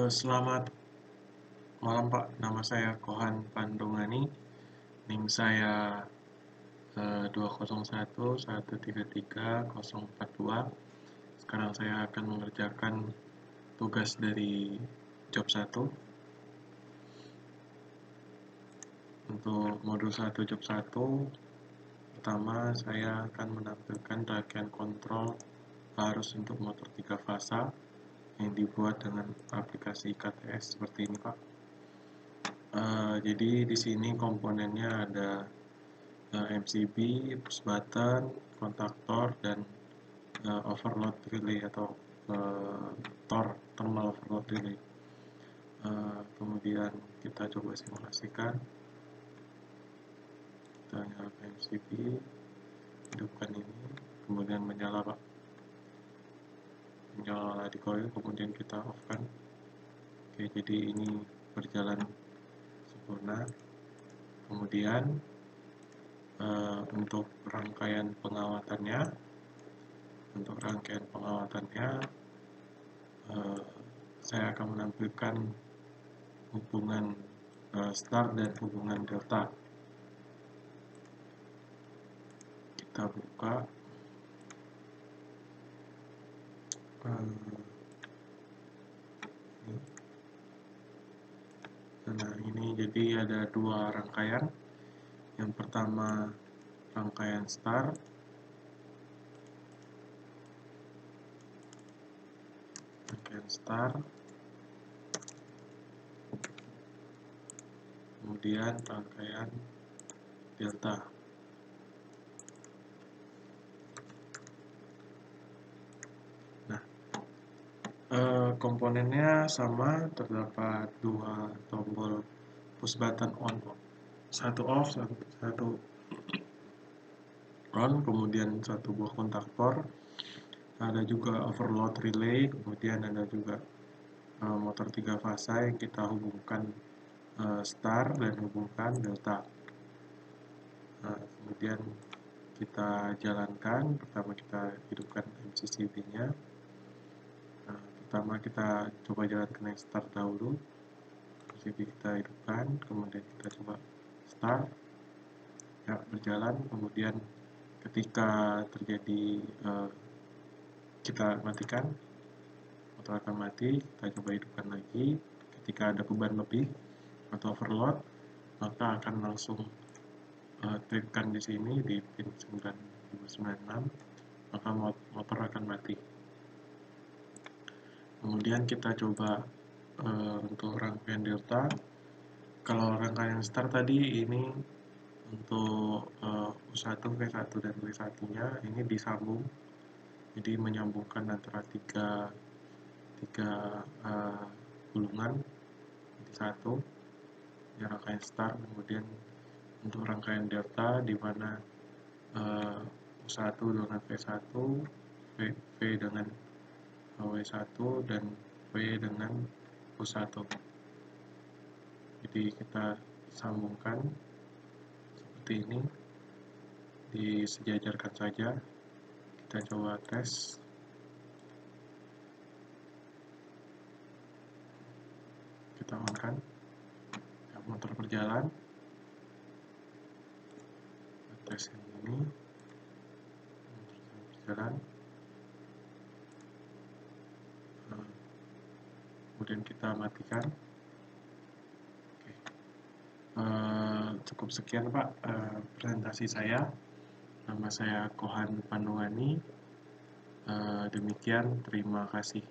Selamat malam Pak, nama saya Kohan Pandongani, NIM saya 201133042. Sekarang saya akan mengerjakan tugas dari job 1. Untuk modul 1 job 1, pertama saya akan menampilkan rangkaian kontrol arus untuk motor 3 fasa yang dibuat dengan aplikasi KTS seperti ini Pak. Jadi di sini komponennya ada MCB, push button, kontaktor, dan overload relay atau thermal overload relay. Kemudian kita coba simulasikan. Kita nyalakan MCB, hidupkan ini, kemudian menyala Pak. Menyala di coil, kemudian kita off kan. Oke, jadi ini berjalan sempurna. Kemudian untuk rangkaian pengawatannya, saya akan menampilkan hubungan start dan hubungan delta. Kita buka nah ini, jadi ada dua rangkaian. Yang pertama rangkaian start, kemudian rangkaian delta. Nah, komponennya sama, terdapat dua tombol push button on, satu off, satu on, kemudian satu buah kontaktor, ada juga overload relay, kemudian ada juga motor 3 fasa yang kita hubungkan start dan hubungkan delta. Kemudian kita jalankan. Pertama kita hidupkan MCCB nya. Pertama kita coba jalankan yang start dahulu. MCCB kita hidupkan, kemudian kita coba start, ya berjalan. Kemudian ketika terjadi kita matikan, motor akan mati. Kita coba hidupkan lagi. Ketika ada beban lebih atau overload, maka akan langsung tripkan di sini di pin 996, maka motor akan mati. Kemudian kita coba untuk rangkaian delta. Kalau rangkaian start tadi ini untuk U1, V1 dan W1 nya ini disambung, jadi menyambungkan antara tiga gulungan di satu, ya rangkaian start. Kemudian untuk rangkaian delta di mana U1 dengan V1, V dengan W1, dan W dengan U1. Jadi kita sambungkan seperti ini, disejajarkan saja. Kita coba tes. Kita on-kan, ya, motor berjalan. Tes ini, motor berjalan. Kemudian kita matikan. Oke. Cukup sekian Pak presentasi saya. Nama saya Kohan Pandongani. Demikian, terima kasih.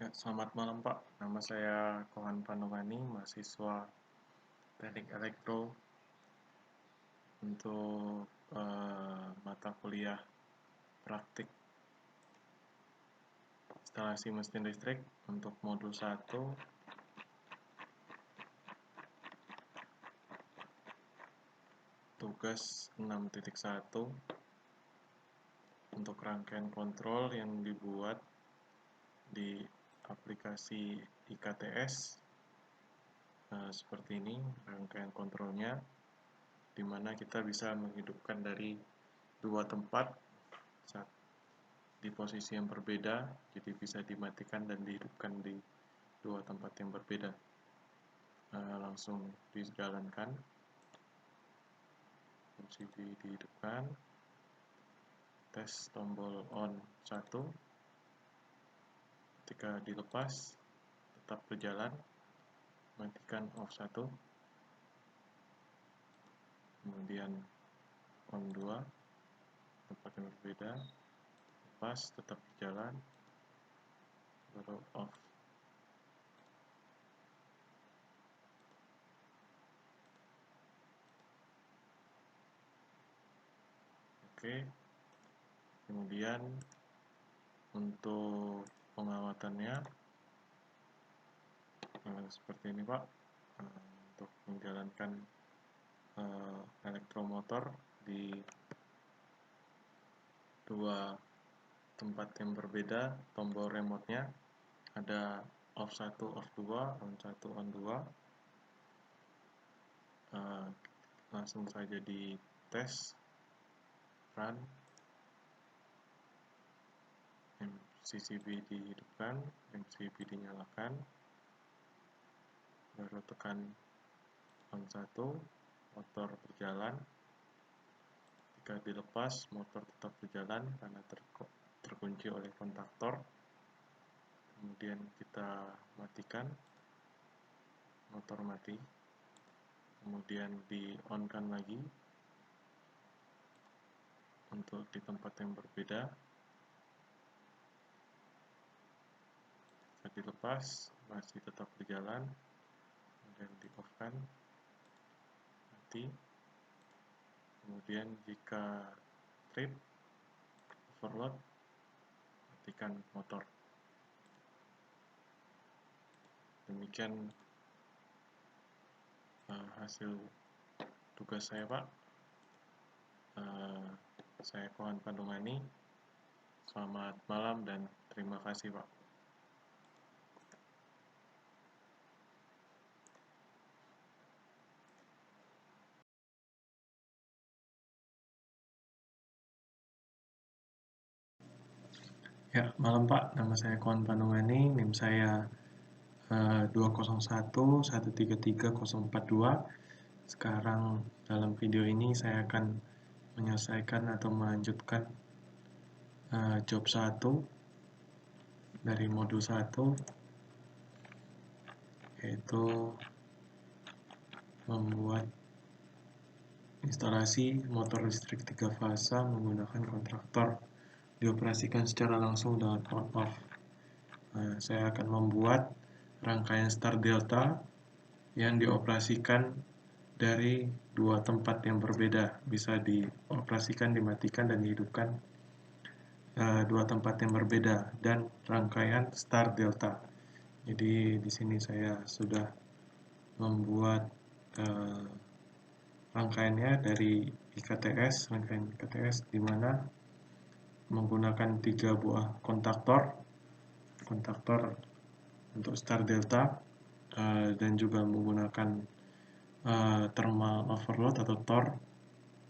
Ya, selamat malam Pak. Nama saya Kohan Pandongani, mahasiswa Teknik Elektro untuk mata kuliah praktik instalasi mesin listrik untuk modul 1. Tugas 6.1 untuk rangkaian kontrol yang dibuat di aplikasi IKTS seperti ini rangkaian kontrolnya, di mana kita bisa menghidupkan dari dua tempat di posisi yang berbeda, jadi bisa dimatikan dan dihidupkan di dua tempat yang berbeda. Langsung dijalankan, MCB dihidupkan, tes tombol on 1, ketika dilepas tetap berjalan, matikan off 1, kemudian on 2, tempat yang berbeda, lepas tetap berjalan, baru off. Oke, kemudian untuk pengawatannya seperti ini Pak. Untuk menjalankan elektromotor di dua tempat yang berbeda, tombol remote-nya ada off 1, off 2, on 1, on 2. Langsung saja di tes, run, MCCB dihidupkan, MCB dinyalakan, baru tekan on 1, motor berjalan. Jika dilepas, motor tetap berjalan karena terkunci oleh kontaktor. Kemudian kita matikan, motor mati. Kemudian di on kan lagi untuk di tempat yang berbeda. Jika dilepas, masih tetap berjalan. Kemudian di off kan, mati. Kemudian jika trip, overload, matikan motor. Demikian hasil tugas saya Pak. Saya Kohan Pandungani. Selamat malam dan terima kasih Pak. Ya, malam Pak. Nama saya Kohan Pandungani. NIM saya 201133042. Sekarang dalam video ini saya akan menyelesaikan atau melanjutkan job 1 dari modul 1, yaitu membuat instalasi motor listrik 3 fasa menggunakan kontraktor dioperasikan secara langsung dengan on-off. Saya akan membuat rangkaian start delta yang dioperasikan dari dua tempat yang berbeda, bisa dioperasikan, dimatikan, dan dihidupkan dua tempat yang berbeda, dan rangkaian start delta. Jadi di sini saya sudah membuat rangkaiannya dari rangkaian IKTS, di mana menggunakan 3 buah kontaktor untuk start delta, dan juga menggunakan thermal overload atau TOR.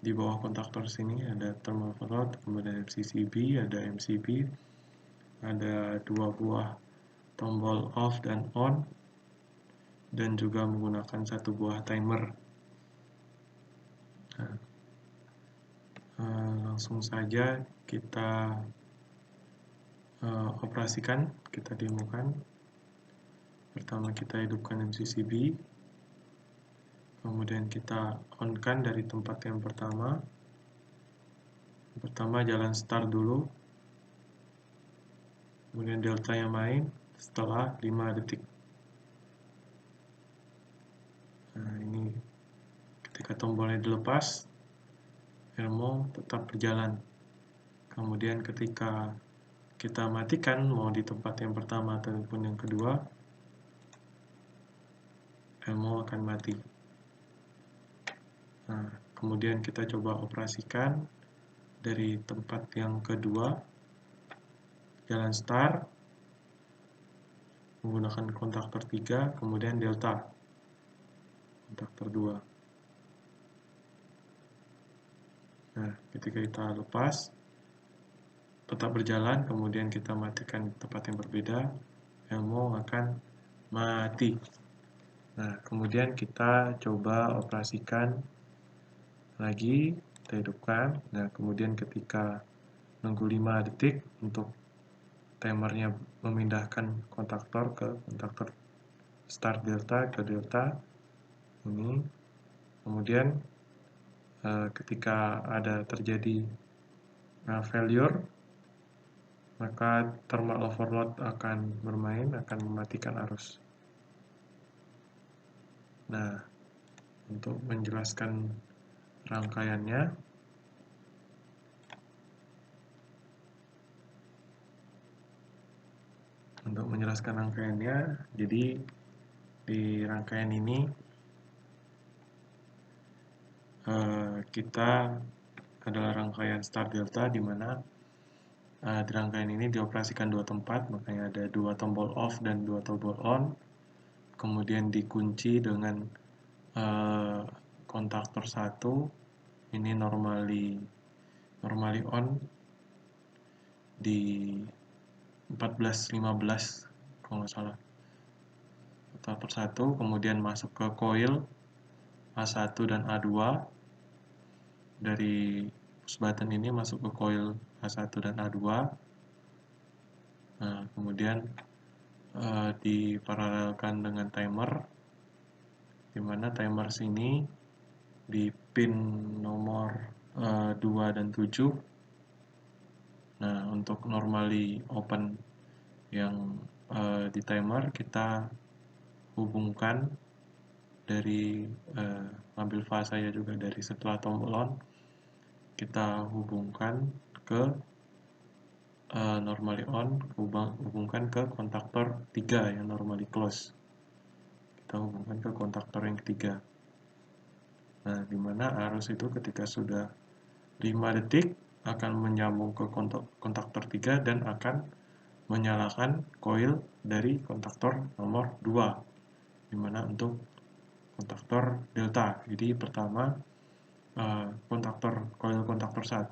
Di bawah kontaktor sini ada thermal overload, kemudian MCCB, ada MCB, ada 2 buah tombol off dan on, dan juga menggunakan 1 buah timer. Langsung saja kita operasikan, kita demokan. Pertama kita hidupkan MCCB, kemudian kita on-kan dari tempat yang pertama. Pertama jalan start dulu, kemudian delta yang main setelah 5 detik. Nah, ini ketika tombolnya dilepas, Elmo tetap berjalan. Kemudian ketika kita matikan, mau di tempat yang pertama ataupun yang kedua, Elmo akan mati. Nah, kemudian kita coba operasikan dari tempat yang kedua, jalan start, menggunakan kontaktor 3, kemudian delta. kontaktor 2. Nah, ketika kita lepas, tetap berjalan, kemudian kita matikan di tempat yang berbeda, Elmo akan mati. Nah, kemudian kita coba operasikan lagi, kita hidupkan. Nah, kemudian ketika nunggu 5 detik untuk timernya memindahkan kontaktor ke kontaktor start delta ke delta ini. Kemudian ketika ada terjadi failure, maka thermal overload akan bermain, akan mematikan arus. Nah, untuk menjelaskan rangkaiannya, jadi di rangkaian ini kita adalah rangkaian start delta, di mana di rangkaian ini dioperasikan 2 tempat, makanya ada 2 tombol off dan 2 tombol on. Kemudian dikunci dengan kontaktor 1, ini normally on di 14-15 kalau nggak salah, kontaktor 1, kemudian masuk ke coil A1 dan A2. Dari push button ini masuk ke coil A1 dan A2. Nah, kemudian diparalelkan dengan timer, di mana timer sini di pin nomor 2 dan 7. Nah, untuk normally open yang di timer kita hubungkan dari ambil fase saya juga dari setelah tombol on, kita hubungkan ke normally on, hubungkan ke kontaktor 3 yang normally close. Kita hubungkan ke kontaktor yang ketiga. Nah, dimana arus itu ketika sudah 5 detik akan menyambung ke kontaktor 3 dan akan menyalakan koil dari kontaktor nomor 2, dimana untuk kontaktor delta. Jadi pertama koil kontaktor 1,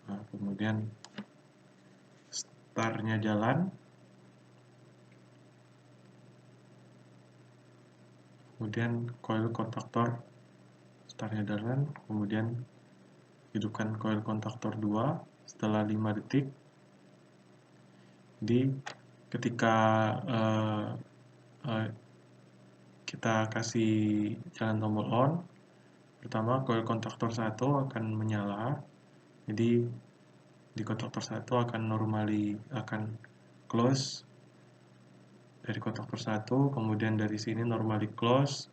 nah, kemudian startnya jalan, kemudian koil kontaktor startnya jalan, kemudian hidupkan koil kontaktor 2 setelah 5 detik. Jadi ketika kita kasih jalan tombol on, pertama koil kontaktor 1 akan menyala. Jadi di kontaktor 1 akan close dari kontaktor 1, kemudian dari sini normally close,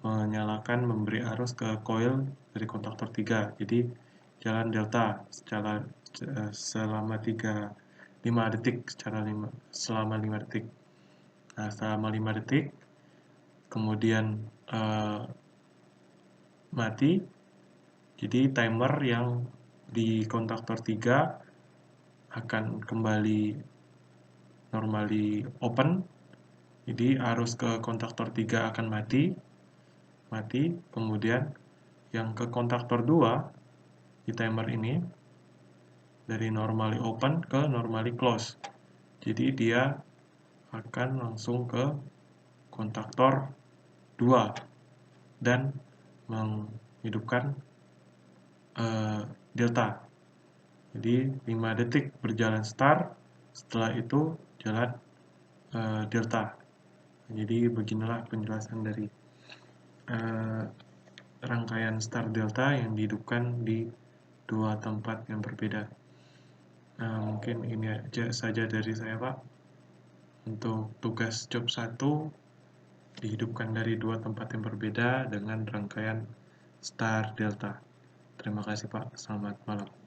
menyalakan, memberi arus ke coil dari kontaktor 3. Jadi jalan delta selama 5 detik, selama 5 detik. Nah, selama 5 detik kemudian mati. Jadi timer yang di kontaktor 3 akan kembali normally open. Jadi arus ke kontaktor 3 akan mati. Kemudian yang ke kontaktor 2 di timer ini dari normally open ke normally close. Jadi dia akan langsung ke kontaktor 2 dan menghidupkan delta. Jadi 5 detik berjalan start, setelah itu jalan delta. Jadi beginilah penjelasan dari rangkaian start delta yang dihidupkan di 2 tempat yang berbeda. Mungkin ini saja dari saya, Pak. Untuk tugas job 1 dihidupkan dari 2 tempat yang berbeda dengan rangkaian start delta. Terima kasih, Pak. Selamat malam.